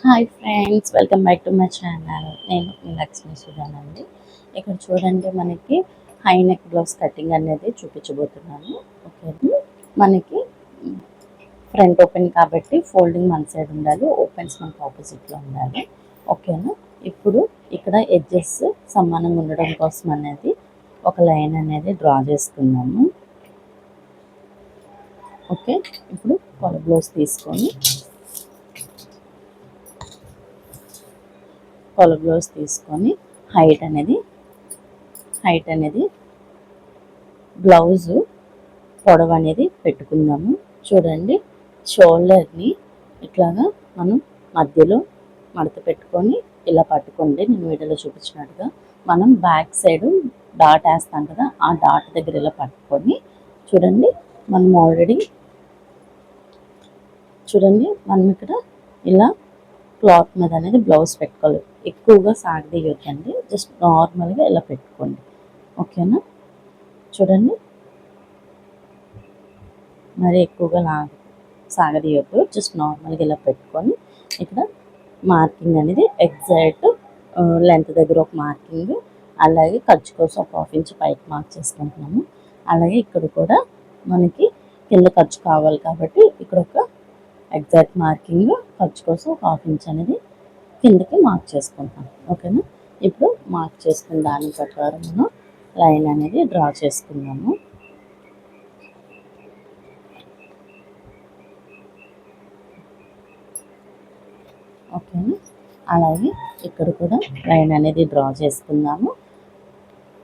Hi friends, welcome back to my channel. నేను మీ లక్ష్మీ సుధాన్ అండి. ఇక్కడ చూడండి, మనకి హై నెక్ బ్లౌజ్ కటింగ్ అనేది చూపించబోతున్నాను. ఓకే, మనకి ఫ్రంట్ ఓపెన్ కాబట్టి ఫోల్డింగ్ మన సైడ్ ఉండాలి, ఓపెన్స్ మనకు ఆపోజిట్లో ఉండాలి. ఓకేనా. ఇప్పుడు ఇక్కడ ఎడ్జెస్ సమానంగా ఉండడం కోసం అనేది ఒక లైన్ అనేది డ్రా చేసుకున్నాము. ఓకే, ఇప్పుడు కొల బ్లౌజ్ తీసుకొని హైట్ అనేది బ్లౌజు పొడవు అనేది పెట్టుకుందాము. చూడండి, షోల్డర్ని ఇట్లాగా మనం మధ్యలో మడత పెట్టుకొని ఇలా పట్టుకోండి. నేను వీడియోలో చూపించినట్టుగా మనం బ్యాక్ సైడ్ డాట్ వేస్తాం కదా, ఆ డాట్ దగ్గర ఇలా పట్టుకొని చూడండి. మనం ఇక్కడ ఇలా క్లాత్ మీద అనేది బ్లౌజ్ పెట్టుకోవాలి. ఎక్కువగా సాగదీయొద్దండి, జస్ట్ నార్మల్గా ఇలా పెట్టుకోండి. ఓకేనా. చూడండి, మరి ఎక్కువగా సాగదీయొద్దు, జస్ట్ నార్మల్గా ఇలా పెట్టుకొని ఇక్కడ మార్కింగ్ అనేది ఎగ్జాక్ట్ లెంత్ దగ్గర ఒక మార్కింగ్, అలాగే ఖర్చు కోసం ఒక 1/2 ఇంచ్ పైకి మార్క్ చేసుకుంటున్నాము. అలాగే ఇక్కడ కూడా మనకి కింద ఖర్చు కావాలి కాబట్టి ఇక్కడ ఒక ఎగ్జాక్ట్ మార్కింగ్ ఖర్చు కోసం ఒక 1/2 ఇంచ్ అనేది కిందకి మార్క్ చేసుకుంటాం. ఓకేనా. ఇప్పుడు మార్క్ చేసుకున్న దాని ప్రకారం మనం లైన్ అనేది డ్రా చేసుకుందాము. ఓకేనా. అలాగే ఇక్కడ కూడా లైన్ అనేది డ్రా చేసుకుందాము.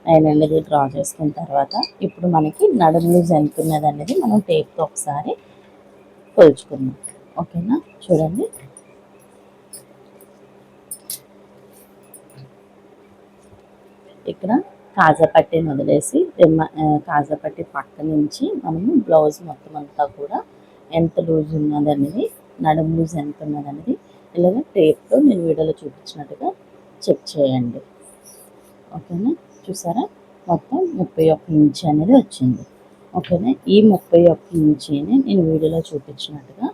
లైన్ అనేది డ్రా చేసుకున్న తర్వాత ఇప్పుడు మనకి నడుము లూజ్ ఎంత ఉన్నది అనేది మనం టేప్తో ఒకసారి కొలుచుకుందాం. ఓకేనా. చూడండి, ఇక్కడ కాజాపట్టిని వదిలేసి కాజాపట్టి పక్క నుంచి మనము బ్లౌజ్ మొత్తం అంతా కూడా ఎంత లూజ్ ఉన్నది అనేది, నడుము లూజ్ ఎంత ఉన్నది అనేది ఇలాగ టేప్తో నేను వీడియోలో చూపించినట్టుగా చెక్ చేయండి. ఓకేనా. చూసారా, మొత్తం 31 ఇంచ్ అనేది వచ్చింది. ఓకేనా. ఈ 31 ఇంచిని నేను వీడియోలో చూపించినట్టుగా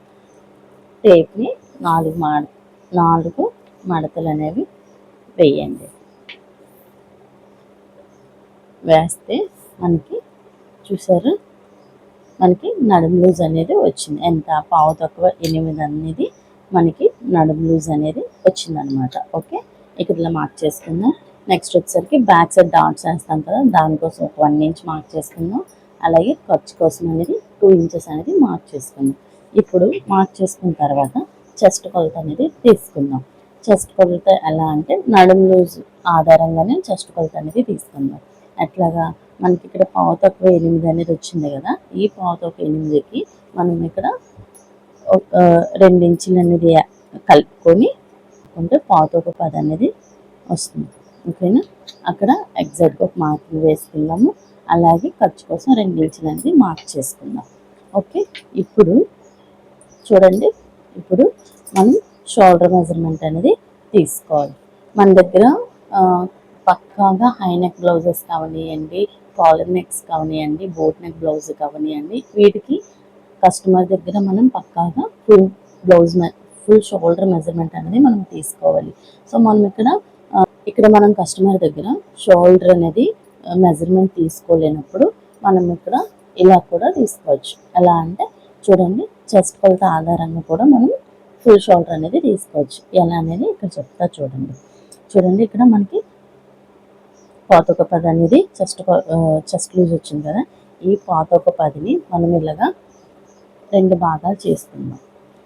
టేప్ని 4 మడతలు అనేవి వేయండి. వేస్తే మనకి చూసారు, మనకి నడుము లూజ్ అనేది వచ్చింది. ఎంత 8 అనేది మనకి నడుము లూజ్ అనేది వచ్చిందనమాట. ఓకే, ఇక్కడ ఇలా మార్క్ చేసుకుందాం. నెక్స్ట్ వచ్చేసరికి బ్యాక్ సైడ్ డాట్స్ వేస్తాం కదా, దానికోసం ఒక 1 ఇంచ్ మార్క్ చేసుకుందాం. అలాగే ఖర్చు కోసం అనేది 2 ఇంచెస్ అనేది మార్క్ చేసుకుందాం. ఇప్పుడు మార్క్ చేసుకున్న తర్వాత చెస్ట్ కొలత అనేది తీసుకుందాం. చెస్ట్ కొలత ఎలా అంటే నడుము లూజ్ ఆధారంగానే చెస్ట్ కొలత అనేది తీసుకుందాం. ఎట్లాగా, మనకి ఇక్కడ 8 అనేది వచ్చింది కదా, ఈ 8కి మనం ఇక్కడ 2 ఇంచులు అనేది కలుపుకొని అంటే 10 అనేది వస్తుంది. ఓకేనా. అక్కడ ఎగ్జాక్ట్గా ఒక మార్కింగ్ వేసుకుందాము. అలాగే ఖర్చు కోసం 2 ఇంచులు అనేది మార్క్ చేసుకుందాం. ఓకే, ఇప్పుడు చూడండి, ఇప్పుడు మనం షోల్డర్ మెజర్మెంట్ అనేది తీసుకోవాలి. మన దగ్గర పక్కాగా హై నెక్ బ్లౌజెస్ కావనివ్వండి, కాలర్ నెక్స్ కావనివ్వండి, బోట్ నెక్ బ్లౌజ్ కావనివ్వండి, వీటికి కస్టమర్ దగ్గర మనం పక్కాగా ఫుల్ షోల్డర్ మెజర్మెంట్ అనేది మనం తీసుకోవాలి. సో మనం ఇక్కడ మనం కస్టమర్ దగ్గర షోల్డర్ అనేది మెజర్మెంట్ తీసుకోలేనప్పుడు మనం ఇక్కడ ఇలా కూడా తీసుకోవచ్చు. ఎలా అంటే చూడండి, చెస్ట్ కొలత ఆధారంగా కూడా మనం ఫుల్ షోల్డర్ అనేది తీసుకోవచ్చు. ఎలా అనేది ఇక్కడ చెప్తా చూడండి. ఇక్కడ మనకి 10 అనేది చెస్ట్ లూజ్ వచ్చింది కదా, ఈ 10 మనం ఇలాగా 2 భాగాలు చేసుకుందాం.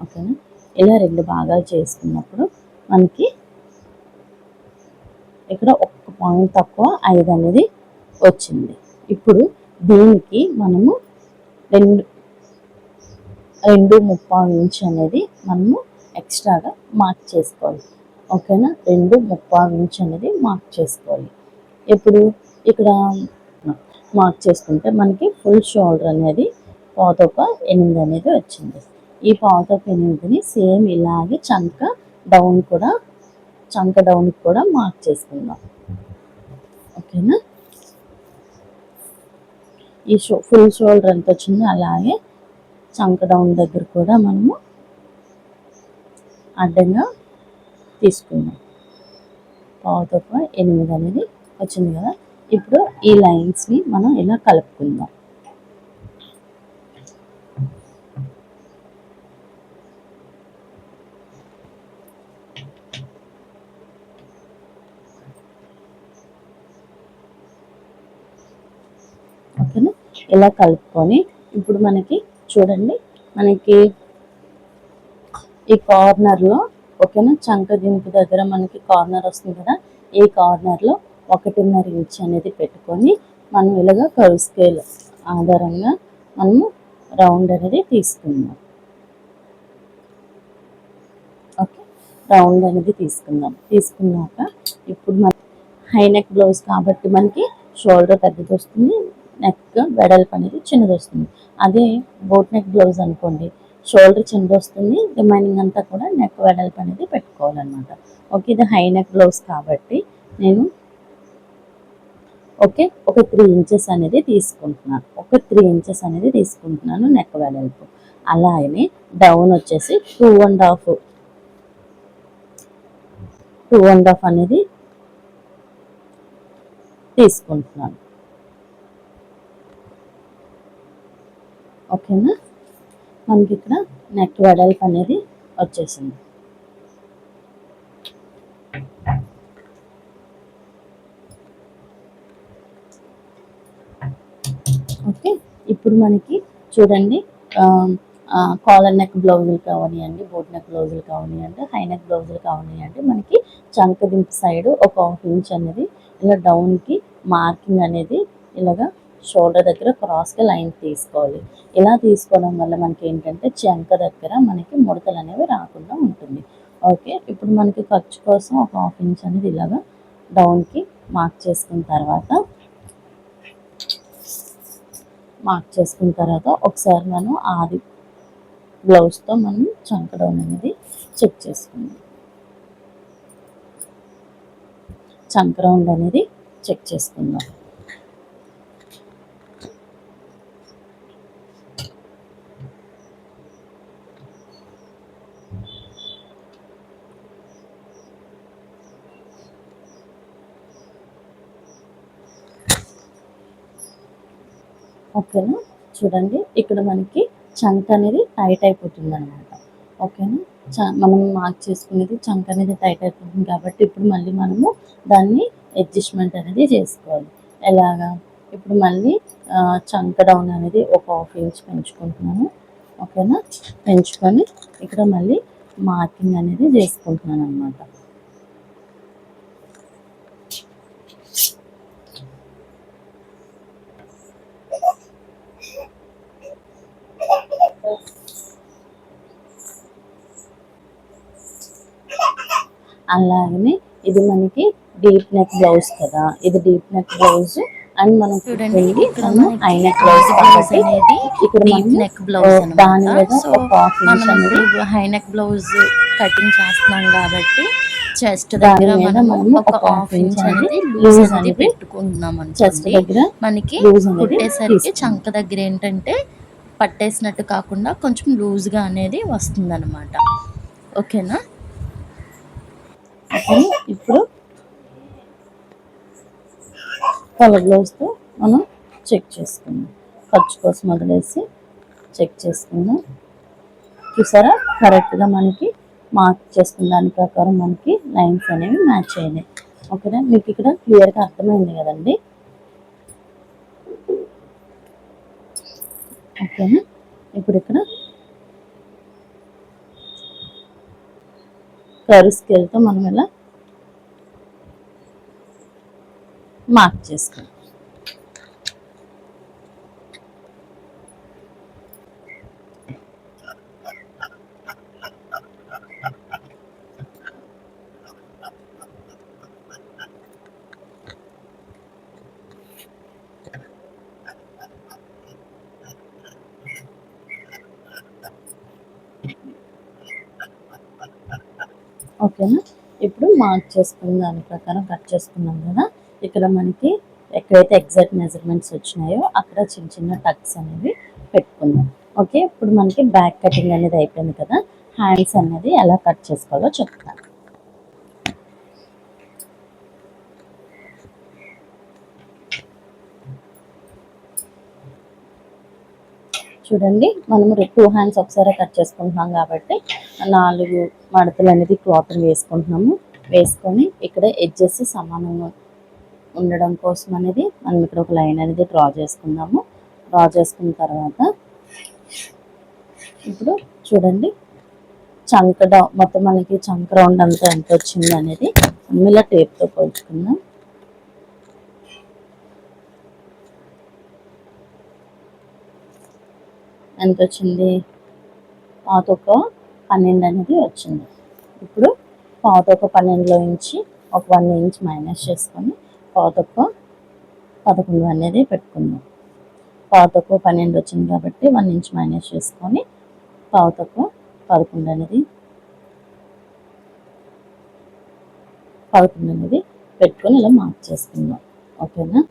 ఓకేనా. ఇలా 2 భాగాలు చేసుకున్నప్పుడు మనకి ఇక్కడ 1 పాయింట్ తక్కువ 5 అనేది వచ్చింది. ఇప్పుడు దీనికి మనము 2.5 ఇంచ్ అనేది మనము ఎక్స్ట్రాగా మార్క్ చేసుకోవాలి. ఓకేనా. 2.5 ఇంచ్ అనేది మార్క్ చేసుకోవాలి. ఇప్పుడు ఇక్కడ మార్క్ చేసుకుంటే మనకి ఫుల్ షోల్డర్ అనేది 8 అనేది వచ్చింది. ఈ 8ని సేమ్ ఇలాగే చంక డౌన్ కూడా మార్క్ చేసుకుందాం. ఓకేనా. ఈ ఫుల్ షోల్డర్ ఎంత వచ్చిందో అలాగే చంక డౌన్ దగ్గర కూడా మనము అడ్డంగా తీసుకుందాం. పావు తక్కువ 8 అనేది వచ్చింది కదా. ఇప్పుడు ఈ లైన్స్ని మనం ఇలా కలుపుకుందాం. ఓకేనా, ఇలా కలుపుకొని ఇప్పుడు మనకి చూడండి, మనకి ఈ కార్నర్లో ఓకేనా, చంక దింపు దగ్గర మనకి కార్నర్ వస్తుంది కదా, ఈ కార్నర్లో 1.5 ఇంచ్ అనేది పెట్టుకొని మనం ఇలాగా కర్వ్ స్కేల్ ఆధారంగా మనము రౌండ్ అనేది తీసుకుందాం. ఓకే, రౌండ్ అనేది తీసుకున్నాక ఇప్పుడు మన హై నెక్ బ్లౌజ్ కాబట్టి మనకి షోల్డర్ పెద్దది వస్తుంది, నెక్ వెడల్పు అనేది చిన్నది వస్తుంది. అదే బోట్ నెక్ బ్లౌజ్ అనుకోండి, షోల్డర్ చిన్నది వస్తుంది, రిమైనింగ్ అంతా కూడా నెక్ వెడల్పు అనేది పెట్టుకోవాలన్నమాట. ఓకే, ఇది హై నెక్ బ్లౌజ్ కాబట్టి నేను ఒక 3 ఇంచెస్ అనేది తీసుకుంటున్నాను నెక్ వెడల్పు. అలాగే డౌన్ వచ్చేసి 2.5 అనేది తీసుకుంటున్నాను. ఓకేనా, మనకి ఇక్కడ నెక్ వెడల్పు అనేది వచ్చేసింది. ఓకే, ఇప్పుడు మనకి చూడండి, కాలర్ నెక్ బ్లౌజులు కావనివ్వండి, బోట్ నెక్ బ్లౌజులు కావనివ్వండి, హై నెక్ బ్లౌజులు కావనివ్వండి, మనకి చంక దింపు సైడ్ ఒక 1/2 ఇంచ్ అనేది ఇలా డౌన్కి మార్కింగ్ అనేది ఇలాగా షోల్డర్ దగ్గర క్రాస్గా లైన్ తీసుకోవాలి. ఇలా తీసుకోవడం వల్ల మనకి ఏంటంటే చంక దగ్గర మనకి ముడతలు అనేవి రాకుండా ఉంటుంది. ఓకే, ఇప్పుడు మనకి ఖర్చు కోసం ఒక 1/2 ఇంచ్ అనేది ఇలాగా డౌన్కి మార్క్ చేసుకున్న తర్వాత ఒకసారి మనం ఆది బ్లౌజ్తో మనం చంక డౌన్ అనేది చెక్ చేసుకుందాం. చంక రౌండ్ అనేది చెక్ చేసుకుందాం. ఓకేనా, చూడండి ఇక్కడ మనకి చంక అనేది టైట్ అయిపోతుంది అనమాట. ఓకేనా, మనం మార్క్ చేసుకునేది చంక అనేది టైట్ అయిపోతుంది కాబట్టి ఇప్పుడు మళ్ళీ మనము దాన్ని అడ్జస్ట్మెంట్ అనేది చేసుకోవాలి. ఎలాగా, ఇప్పుడు మళ్ళీ చంక డౌన్ అనేది ఒక 1/2 ఇంచ్ పెంచుకుంటున్నాను. ఓకేనా, పెంచుకొని ఇక్కడ మళ్ళీ మార్కింగ్ అనేది చేసుకుంటున్నాను అనమాట. అలాగనే ఇది మనకి డీప్ నెక్ బ్లౌజ్ కదా, ఇది డీప్ నెక్ బ్లౌజ్ అండ్ మనం చూడండి ఇక్కడ హై నెక్ బ్లౌజ్ అనేది డీప్ నెక్ బ్లౌజ్ అన్నమాట. సో మనం ఇప్పుడు హై నెక్ బ్లౌజ్ కటింగ్ చేస్తున్నాం కాబట్టి చెస్ట్ దగ్గర మనం ఒక 1/2 ఇంచ్ అనేది లూజ్ అనేది పెట్టుకుంటున్నాం అనుకోండి. మనకి కుట్టేసరికి చంక దగ్గర ఏంటంటే పట్టేసినట్టు కాకుండా కొంచెం లూజ్గా అనేది వస్తుంది అనమాట. ఓకేనా, ఇప్పుడు కలర్ బ్లౌజ్తో మనం చెక్ చేసుకుందాం. ఖర్చు కోసం వదిలేసి చెక్ చేసుకుందాం. చూసారా, కరెక్ట్గా మనకి మార్క్ చేసుకున్న దాని ప్రకారం మనకి లైన్స్ అనేవి మ్యాచ్ అయినాయి. ఓకేనా, మీకు ఇక్కడ క్లియర్గా అర్థమైంది కదండి. ఓకేనా, ఇప్పుడు ఇక్కడ కర్వ్ స్కేల్తో మనం ఇలా మార్క్ చేసుకోండి. ఓకేనా, ఇప్పుడు మార్క్ చేసుకున్న దాని ప్రకారం కట్ చేసుకున్నాం కదా. ఇక్కడ మనకి ఎక్కడైతే ఎగ్జాక్ట్ మెజర్మెంట్స్ వచ్చినాయో అక్కడ చిన్న చిన్న టక్స్ అనేవి పెట్టుకుందాం. ఓకే, ఇప్పుడు మనకి బ్యాక్ కటింగ్ అనేది అయిపోయింది కదా. హ్యాండ్స్ అనేది ఎలా కట్ చేసుకోవాలో చెప్తాను. చూడండి మనము 2 హ్యాండ్స్ ఒకసారి కట్ చేసుకుంటున్నాం కాబట్టి 4 మడతలు అనేది క్లాత్ వేసుకుంటున్నాము. వేసుకొని ఇక్కడ ఎడ్జెస్ సమానంగా ఉండడం కోసం అనేది మనం ఇక్కడ ఒక లైన్ అనేది డ్రా చేసుకుందాము. డ్రా చేసుకున్న తర్వాత ఇప్పుడు చూడండి మొత్తం మనకి చంక రౌండ్ అంతా ఎంత వచ్చింది అనేది మనం ఇలా టేప్తో పోల్చుకుందాం. ఎంత వచ్చింది? పాతొక్క 12 అనేది వచ్చింది. ఇప్పుడు పాతొక్క 12లో నుంచి ఒక 1 ఇంచ్ మైనస్ చేసుకొని పాతొక్క 11 అనేది పెట్టుకుందాం. పాతొక్క 12 వచ్చింది కాబట్టి 1 ఇంచ్ మైనస్ చేసుకొని పాతొక్క 11 అనేది పెట్టుకొని ఇలా మార్క్ చేసుకుందాం. ఓకేనా?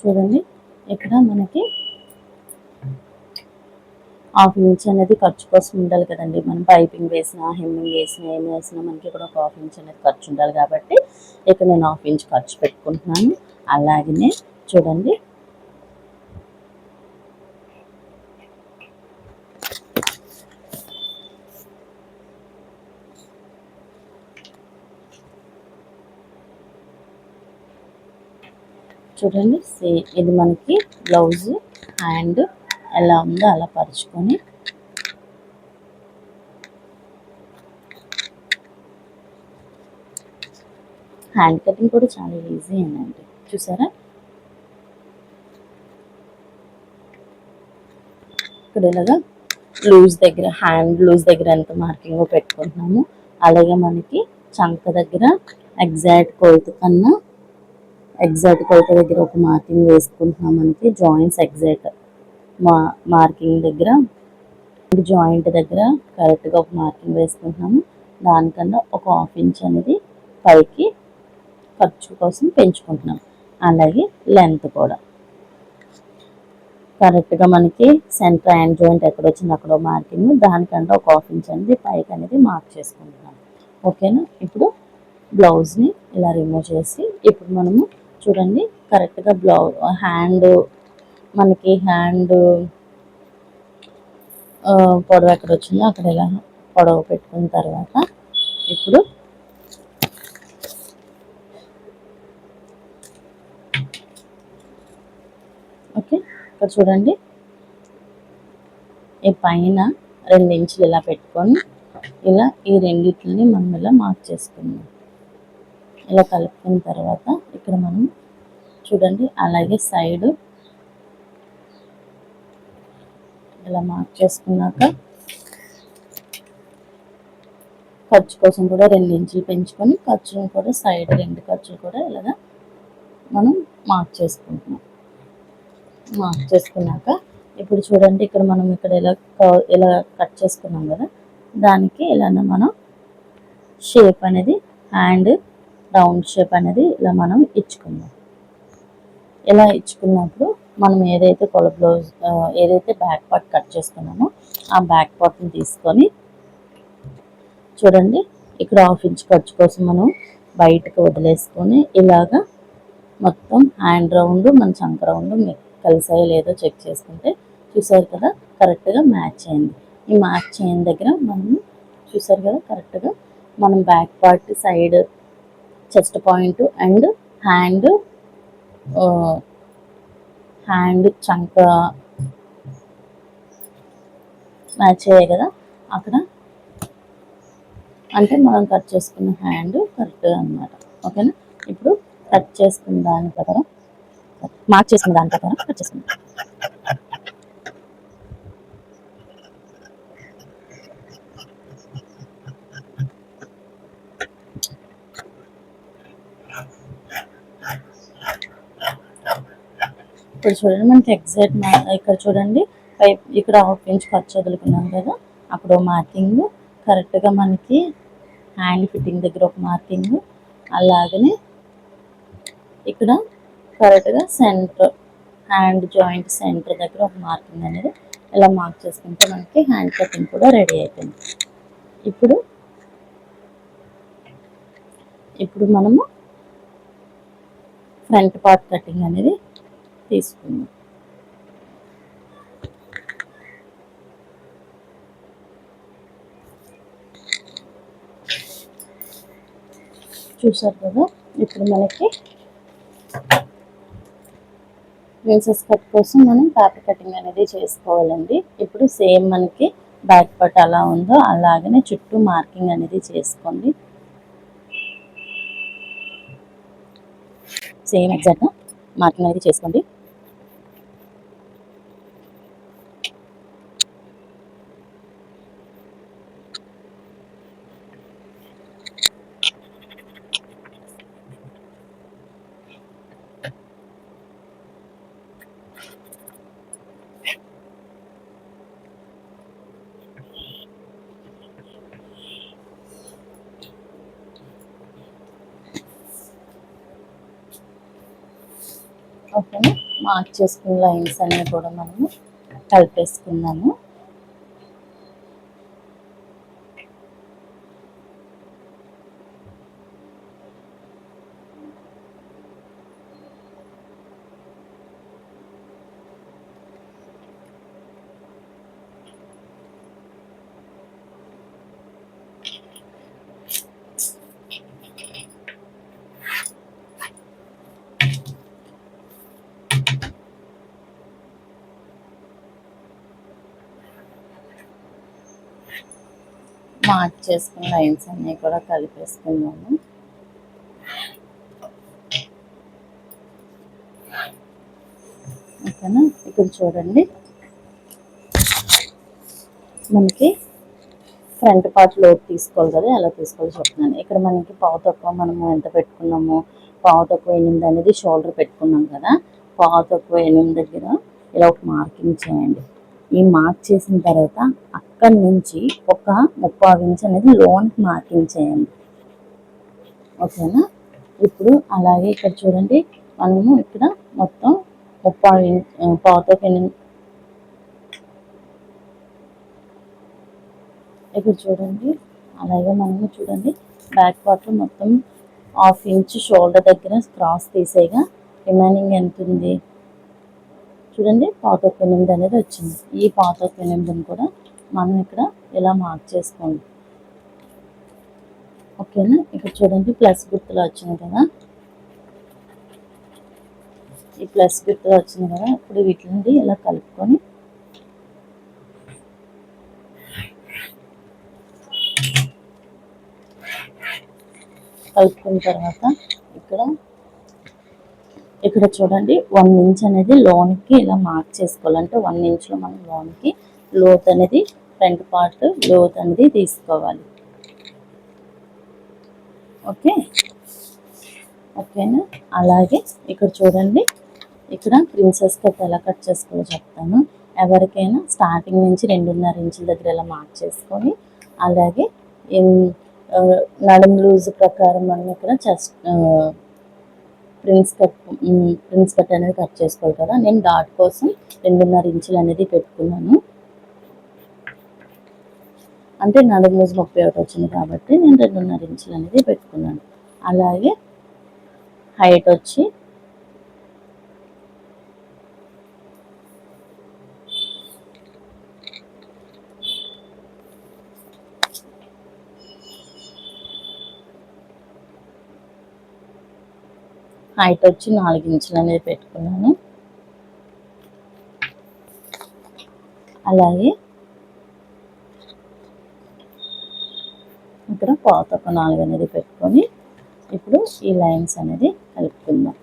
చూడండి. ఇక్కడ మనకి 1/2 ఇంచ్ అనేది ఖర్చు కోసం ఉండాలి కదండి. మనం పైపింగ్ వేసినా హెమ్మింగ్ వేసినా ఏం వేసినా మనకి ఇక్కడ ఒక 1/2 ఇంచ్ అనేది ఖర్చు ఉండాలి కాబట్టి ఇక్కడ నేను 1/2 ఇంచ్ ఖర్చు పెట్టుకుంటున్నాను. అలాగనే చూడండి ఇది మనకి బ్లౌజ్ హ్యాండ్ ఎలా ఉందో అలా పరుచుకొని హ్యాండ్ కటింగ్ కూడా చాలా ఈజీ అండి. చూసారా? ఇక్కడ ఇలాగా హ్యాండ్ లూజ్ దగ్గర ఎంత మార్కింగ్ పెట్టుకుంటున్నాము. అలాగే మనకి చంక దగ్గర ఎగ్జాక్ట్ కొలత దగ్గర ఒక మార్కింగ్ వేసుకుంటున్నాం. మనకి జాయింట్స్ ఎగ్జాక్ట్ మార్కింగ్ దగ్గర జాయింట్ దగ్గర కరెక్ట్గా ఒక మార్కింగ్ వేసుకుంటున్నాము. దానికన్నా ఒక 1/2 ఇంచ్ అనేది పైకి ఖర్చు కోసం పెంచుకుంటున్నాం. అలాగే లెంత్ కూడా కరెక్ట్గా మనకి సెంటర్ హ్యాండ్ జాయింట్ ఎక్కడ వచ్చింది అక్కడ మార్కింగ్, దానికంటే ఒక 1/2 ఇంచ్ అనేది పైకి అనేది మార్క్ చేసుకుంటున్నాం. ఓకేనా? ఇప్పుడు బ్లౌజ్ని ఇలా రిమూవ్ చేసి ఇప్పుడు మనము చూడండి కరెక్ట్గా మనకి హ్యాండ్ పొడవు ఎక్కడ వచ్చిందో అక్కడ ఇలా పొడవు పెట్టుకున్న తర్వాత ఇప్పుడు ఓకే ఇక్కడ చూడండి ఈ పైన 2 ఇంచులు ఇలా పెట్టుకొని ఇలా ఈ రెండింటిని మనం ఇలా మార్క్ చేసుకుందాం. ఇలా కలుపుకున్న తర్వాత ఇక్కడ మనం చూడండి అలాగే సైడ్ ఇలా మార్క్ చేసుకున్నాక ఖర్చు కోసం కూడా 2 ఇంచులు పెంచుకొని ఖర్చును కూడా సైడ్ 2 ఖర్చులు కూడా ఇలాగా మనం మార్క్ చేసుకుంటున్నాం. మార్క్ చేసుకున్నాక ఇప్పుడు చూడండి ఇక్కడ మనం ఇక్కడ ఇలా కట్ చేసుకున్నాం కదా, దానికి ఇలానే మనం షేప్ అనేది హ్యాండ్ రౌండ్ షేప్ అనేది ఇలా మనం ఇచ్చుకుందాం. ఇలా ఇచ్చుకున్నప్పుడు మనం ఏదైతే ఏదైతే బ్యాక్ పార్ట్ కట్ చేసుకున్నామో ఆ బ్యాక్ పార్ట్ని తీసుకొని చూడండి ఇక్కడ 1/2 ఇంచ్ ఖర్చు కోసం మనం బయటకు వదిలేసుకొని ఇలాగా మొత్తం హ్యాండ్ రౌండ్ మన చంక రౌండ్ కలిసాయో లేదో చెక్ చేసుకుంటే చూసారు కదా కరెక్ట్గా మ్యాచ్ అయింది. ఈ మ్యాచ్ అయిన దగ్గర మనం చూసారు కదా కరెక్ట్గా మనం back part side chest point and hand చంక మ్యాచ్ అయ్యాయి కదా, అక్కడ అంటే మనం కట్ చేసుకున్న హ్యాండ్ కరెక్ట్గా అన్నమాట. ఓకేనా? ఇప్పుడు కట్ చేసుకున్న దాని ప్రకారం మార్క్ చేసుకున్న దాని ప్రకారం కట్ చేసుకుందాం. ఇప్పుడు చూడండి మనకి ఎగ్జాక్ట్ ఇక్కడ చూడండి ఇక్కడ 1/2 ఇంచ్ ఖర్చు వదులుకున్నాం కదా, అక్కడ మార్కింగ్ కరెక్ట్గా మనకి హ్యాండ్ ఫిట్టింగ్ దగ్గర ఒక మార్కింగ్, అలాగనే ఇక్కడ కరెక్ట్గా సెంటర్ హ్యాండ్ జాయింట్ సెంటర్ దగ్గర ఒక మార్కింగ్ అనేది ఇలా మార్క్ చేసుకుంటే మనకి హ్యాండ్ కటింగ్ కూడా రెడీ అయిపోయింది. ఇప్పుడు ఇప్పుడు మనము ఫ్రంట్ పార్ట్ కటింగ్ అనేది తీసుకుందాం. చూసారు కదా, ఇప్పుడు మనకి ప్రిన్సెస్ కట్ కోసం మనం పేపర్ కటింగ్ అనేది చేసుకోవాలండి. ఇప్పుడు సేమ్ మనకి బ్యాక్ పార్ట్ అలా ఉందో అలాగనే చుట్టూ మార్కింగ్ అనేది చేసుకోండి. సేమ్ ఎగ్జాక్ట్గా మార్కింగ్ అనేది చేసుకోండి. ఓకేనా, మార్క్ చేసుకున్న లైన్స్ అన్నీ కూడా మనము కలిపేసుకుందాము. మార్క్ చేసుకున్న లైన్స్ అన్నీ కూడా కలిపేసుకున్నాము. ఓకేనా, ఇక్కడ చూడండి మనకి ఫ్రంట్ పార్ట్ లోపు తీసుకోవాలి కదా, ఎలా తీసుకోవాలో చెప్తున్నాను. ఇక్కడ మనకి పావు తక్కువ మనము ఎంత పెట్టుకున్నాము, పావు తక్కువ 8 అనేది షోల్డర్ పెట్టుకున్నాం కదా, పావు తక్కువ 8 దగ్గర ఇలా ఒక మార్కింగ్ చేయండి. ఈ మార్క్ చేసిన తర్వాత అక్కడి నుంచి ఒక 30 ఇంచ్ అనేది లోన్కి మార్కింగ్ చేయండి. ఓకేనా, ఇప్పుడు అలాగే ఇక్కడ చూడండి మనము ఇక్కడ మొత్తం 30 ఇంచ్ పావు తక్కువ 8 ఇక్కడ చూడండి. అలాగే మనము చూడండి బ్యాక్ పార్ట్లో మొత్తం 1/2 ఇంచ్ షోల్డర్ దగ్గర క్రాస్ తీసేగా రిమైనింగ్ ఎంత ఉంది చూడండి, పావు తక్కువ 8 అనేది వచ్చింది. ఈ పావు తక్కువ 8ని కూడా మనం ఇక్కడ ఇలా మార్క్ చేసుకోండి. ఓకేనా, ఇక్కడ చూడండి ప్లస్ గుర్తులు వచ్చింది కదా, ఈ ప్లస్ గుర్తులు వచ్చింది కదా, ఇప్పుడు వీటిని ఇలా కలుపుకొని కలుపుకున్న తర్వాత ఇక్కడ చూడండి 1 ఇంచ్ అనేది లోన్కి ఇలా మార్క్ చేసుకోవాలంటే 1 ఇంచ్లో మనం లోన్కి లోత్ అనేది ఫ్రంట్ పార్ట్ లోత్ అనేది తీసుకోవాలి. ఓకేనా, అలాగే ఇక్కడ చూడండి ఇక్కడ ప్రిన్సెస్ కట్ ఎలా కట్ చేసుకోవాలో చెప్తాను. ఎవరికైనా స్టార్టింగ్ నుంచి 2.5 ఇంచుల దగ్గర ఇలా మార్క్ చేసుకొని అలాగే నడుము లూజ్ ప్రకారం మనం ఇక్కడ చెస్ట్ ప్రిన్స్ కట్ అనేది కట్ చేసుకోవాలి కదా. నేను డాట్ కోసం 2.5 ఇంచులు అనేది పెట్టుకున్నాను. అంటే నడుము లూజ్ 31 వచ్చింది కాబట్టి నేను 2.5 ఇంచులు అనేది పెట్టుకున్నాను. అలాగే హైట్ వచ్చి హైట్ వచ్చి 4 ఇంచులు అనేది పెట్టుకున్నాను. అలాగే ఇక్కడ పావు తక్కువ 4 అనేది పెట్టుకొని ఇప్పుడు ఈ లైన్స్ అనేది కలుపుకుందాం.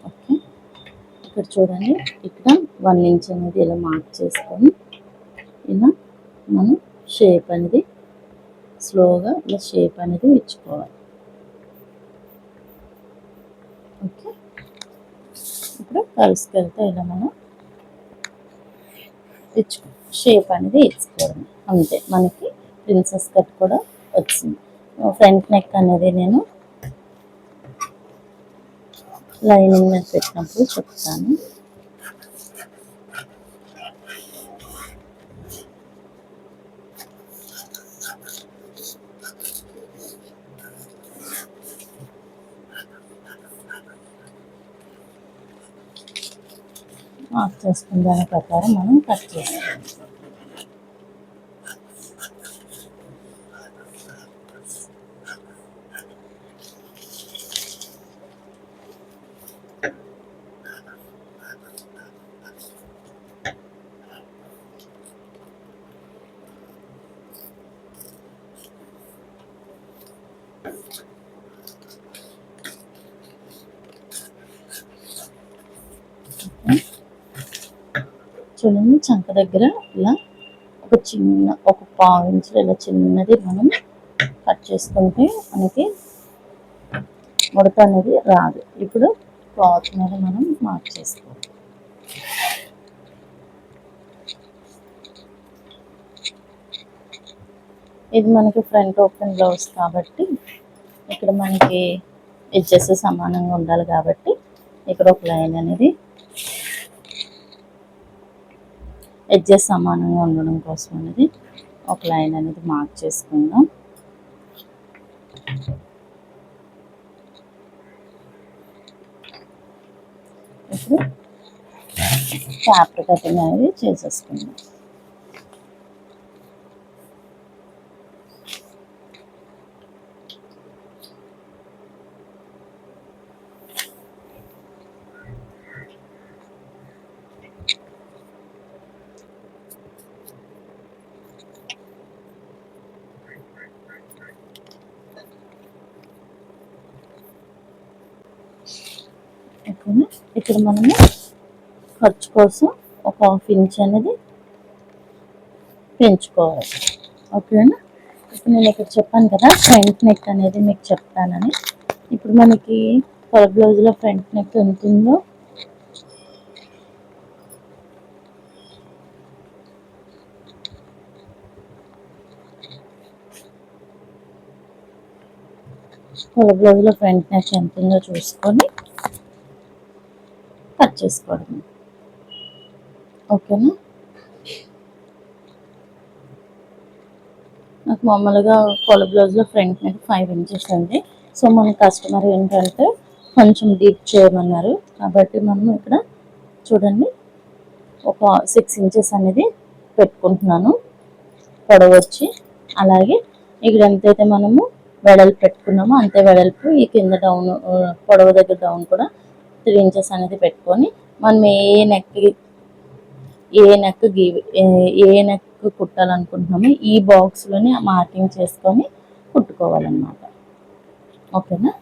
ఓకే, ఇక్కడ చూడండి ఇక్కడ 1 ఇంచ్ అనేది ఇలా మార్క్ చేసుకొని ఇలా మనం షేప్ అనేది స్లోగా ఇలా షేప్ అనేది ఇచ్చుకోవాలి. ఓకే, ఇప్పుడు కలుసుకెళ్తే ఇలా మనం షేప్ అనేది ఇచ్చుకోవడం అంతే. మనకి ప్రిన్సెస్ కట్ కూడా వచ్చింది. ఫ్రంట్ నెక్ అనేది నేను లైనింగ్ మీద పెట్టినప్పుడు చెప్తాను. మార్క్ చేసుకున్న దాని ప్రకారం మనం కట్ చేసుకోవాలి. చూడండి, చంక దగ్గర ఇలా ఒక పావు ఇంచులు ఇలా చిన్నది మనం కట్ చేసుకుంటే మనకి ముడత అనేది రాదు. ఇప్పుడు క్లాత్ మీద మనం మార్క్ చేసుకోవాలి. ఇది మనకి ఫ్రంట్ ఓపెన్ బ్లౌజ్ కాబట్టి ఇక్కడ మనకి ఎడ్జెస్ సమానంగా ఉండాలి కాబట్టి ఇక్కడ ఒక లైన్ అనేది ఎడ్జెస్ సమానంగా ఉండడం కోసం అనేది ఒక లైన్ అనేది మార్క్ చేసుకుందాం. ఇప్పుడు క్యాప్ కటింగ్ అనేది చేసేసుకుందాం. ఇక్కడ మనము ఖర్చు కోసం ఒక 1/2 ఇంచ్ అనేది పెంచుకోవాలి. ఓకేనా? ఇప్పుడు నేను ఇక్కడ చెప్పాను కదా ఫ్రంట్ నెక్ అనేది మీకు చెప్తానని. ఇప్పుడు మనకి కలర్ బ్లౌజ్లో ఫ్రంట్ నెక్ ఎంత ఉందో ఫ్రంట్ నెక్ ఎంత ఉందో చూసుకొని కట్ చేసుకోవడం. ఓకేనా? నాకు మామూలుగా కలర్ బ్లౌజ్లో ఫ్రంట్ నెక్ 5 ఇంచెస్ ఉంది. సో మన కస్టమర్ ఏంటంటే కొంచెం డీప్ చేయమన్నారు కాబట్టి మనం ఇక్కడ చూడండి ఒక 6 ఇంచెస్ అనేది పెట్టుకుంటున్నాను పొడవు వచ్చి. అలాగే ఇక్కడ ఎంతైతే మనము వెడల్పు పెట్టుకున్నామో అంతే వెడల్పు ఈ కింద డౌన్ పొడవు దగ్గర డౌన్ కూడా 3 ఇంచెస్ అనేది పెట్టుకొని మనం ఏ నెక్ కుట్టాలనుకుంటున్నామో ఈ బాక్స్లోనే మార్కింగ్ చేసుకొని కుట్టుకోవాలన్నమాట. ఓకేనా?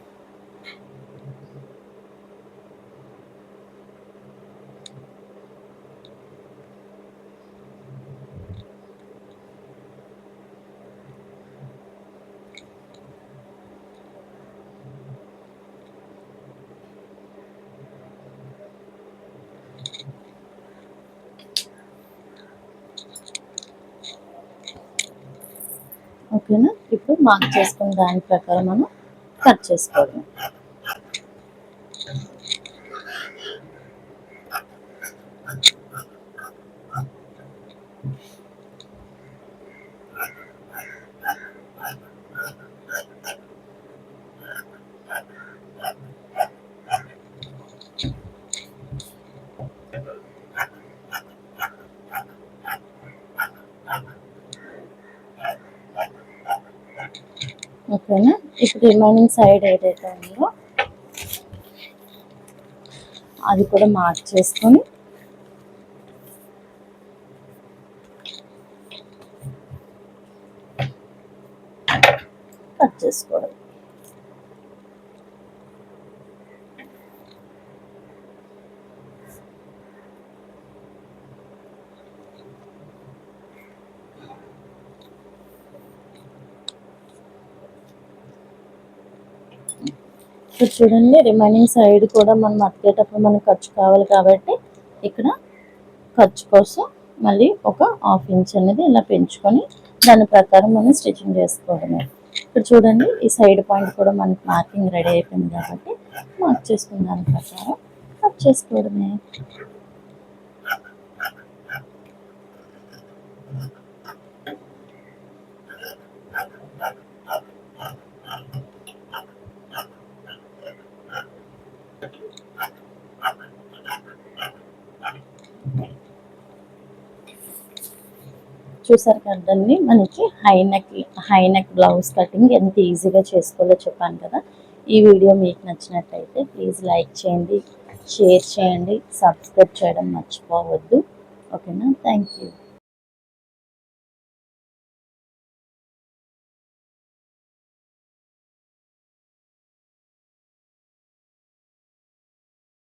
ఓకేనా? ఇప్పుడు మార్క్ చేసుకున్న దాని ప్రకారం మనం కట్ చేసుకోవాలి. ఓకేనా? ఇప్పుడు రిమైనింగ్ సైడ్ ఏదైతే ఉందో అది కూడా మార్క్ చేసుకొని కట్ చేసుకోవడం. ఇక్కడ చూడండి, రిమైనింగ్ సైడ్ కూడా మనం అతికేటప్పుడు మనకు ఖర్చు కావాలి కాబట్టి ఇక్కడ ఖర్చు కోసం మళ్ళీ ఒక 1/2 ఇంచ్ అనేది ఇలా పెంచుకొని దాని ప్రకారం మనం స్టిచ్చింగ్ చేసుకోవడమే. ఇక్కడ చూడండి, ఈ సైడ్ పాయింట్ కూడా మనకి మార్కింగ్ రెడీ అయిపోయింది కాబట్టి మార్క్ చేసుకున్న దాని ప్రకారం కట్ చేసుకోవడమే. చూసారు కదండి, మనకి హై నెక్ బ్లౌజ్ కటింగ్ ఎంత ఈజీగా చేసుకోవాలో చెప్పాను కదా. ఈ వీడియో మీకు నచ్చినట్టయితే ప్లీజ్ లైక్ చేయండి, షేర్ చేయండి, సబ్స్క్రైబ్ చేయడం మర్చిపోవద్దు. ఓకేనా, థ్యాంక్ యూ.